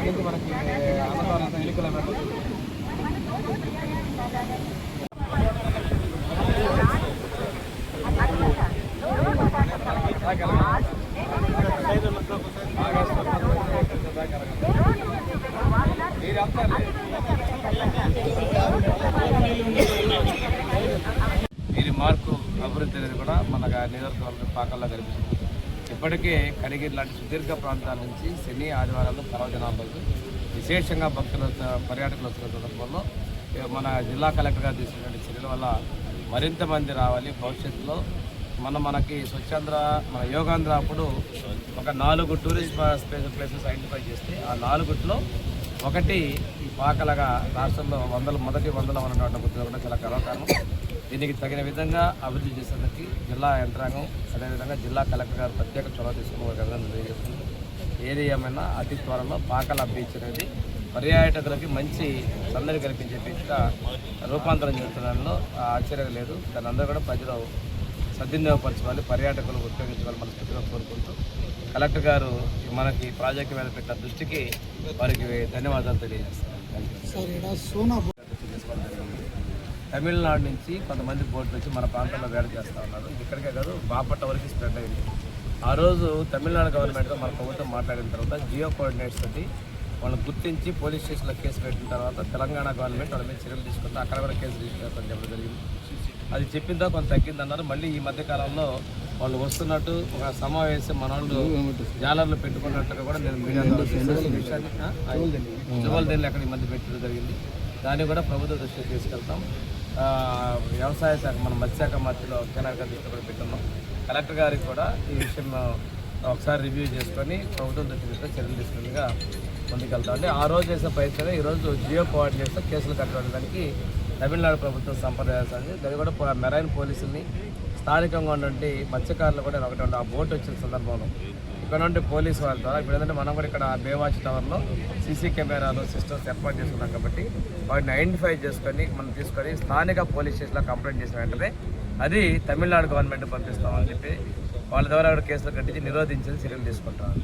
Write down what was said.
నుంచి మనకి అన్నదానంతో ఎన్నికల వీరి మార్కు అభివృద్ధి అనేది కూడా మన నియోజకవర్గం పాకల్లో కనిపిస్తుంది. ఇప్పటికే కడిగిరి లాంటి సుదీర్ఘ ప్రాంతాల నుంచి శని ఆదివారాలు పర్వదినాలకు విశేషంగా భక్తులు పర్యాటకులు వస్తున్న సందర్భంలో మన జిల్లా కలెక్టర్ గారు తీసుకున్న చర్యల వల్ల మరింత మంది రావాలి. భవిష్యత్తులో మనకి స్వచ్ఛాంధ్ర మన యోగాంధ్ర అప్పుడు ఒక 4 టూరిస్ట్ ప్లేసెస్ ఐడెంటిఫై చేస్తే ఆ 4లో ఒకటి ఈ పాకలగా రాష్ట్రంలో మొదటి 100లో ఉన్నటువంటి గుర్తు కూడా చాలా గర్వకారణం. దీనికి తగిన విధంగా అభివృద్ధి చేసేందుకు జిల్లా యంత్రాంగం అదేవిధంగా జిల్లా కలెక్టర్ గారు ప్రత్యేక చొరవ తీసుకుని తెలియజేస్తుంది. ఏది ఏమైనా అతి త్వరలో పాకల బీచ్ అనేది పర్యాటకులకి మంచి సందడి కల్పించే బీచ్గా రూపాంతరం చెందడంలో ఆశ్చర్యం లేదు. దాని అందరూ కూడా ప్రజలు సద్వినియోగపరచుకోవాలి, పర్యాటకులు ఉపయోగించుకోవాలి మనస్ఫూర్తిగా కోరుకుంటూ కలెక్టర్ గారు మనకి ప్రాజెక్టు మీద పెట్టిన దృష్టికి వారికి ధన్యవాదాలు తెలియజేస్తారు. తమిళనాడు నుంచి కొంతమంది బోట్లు వచ్చి మన ప్రాంతంలో వేట చేస్తూ ఉన్నారు. ఇక్కడికే కాదు బాపట్ల వరకు స్ప్రెడ్ అయింది. ఆ రోజు తమిళనాడు గవర్నమెంట్తో మన ప్రభుత్వం మాట్లాడిన తర్వాత జియో కోఆర్డినేట్స్ తోటి వాళ్ళని గుర్తించి పోలీస్ స్టేషన్లో కేసు పెట్టిన తర్వాత తెలంగాణ గవర్నమెంట్ వాళ్ళ మీద చర్యలు తీసుకుంటే అక్కడ కూడా కేసు రిజిస్టర్ చెప్పడం జరిగింది. అది చెప్పిందో కొంత తగ్గిందన్నారు. మళ్ళీ ఈ మధ్యకాలంలో వాళ్ళు వస్తున్నట్టు ఒక సమావేశం మన వాళ్ళు జాలర్లు పెట్టుకున్నట్టుగా కూడా నేను మీడియాలో జువల్దీన్లు అక్కడ ఈ మధ్య పెట్టడం జరిగింది. దాన్ని కూడా ప్రభుత్వ దృష్టికి తీసుకెళ్తాం. వ్యవసాయ శాఖ మన మత్స్యశాఖ మంత్రిలో కెనాల్ గారి దృష్టి కూడా పెట్టున్నాం. కలెక్టర్ గారికి కూడా ఈ విషయం ఒకసారి రివ్యూ చేసుకొని ప్రభుత్వం దృష్టి చర్యలు తీసుకునేగా ముందుకెళ్తాం. అంటే ఆ రోజు చేసిన ప్రయత్నం ఈరోజు జియో కోఆర్డినేట్స్తో కేసులు కట్టడానికి తమిళనాడు ప్రభుత్వం సంప్రదాయాలు దాన్ని కూడా మెరైన్ పోలీసుల్ని స్థానికంగా ఉన్నటువంటి మత్స్యకారులు కూడా ఒకటి ఆ బోట్ వచ్చిన సందర్భంలో ఇక్కడ నుండి పోలీసు వాళ్ళ ద్వారా ఇప్పుడు ఏంటంటే మనం కూడా ఇక్కడ బేవాచ్ టవర్లో సీసీ కెమెరాలు సిస్టమ్స్ ఏర్పాటు చేసుకున్నాం కాబట్టి వాటిని ఐడెంటిఫై చేసుకొని మనం తీసుకొని స్థానిక పోలీస్ స్టేషన్లో కంప్లైంట్ చేసిన వెంటనే అది తమిళనాడు గవర్నమెంట్ పంపిస్తామని చెప్పి వాళ్ళ ద్వారా కేసులు కట్టించి నిరోధించేది చర్యలు తీసుకుంటారు.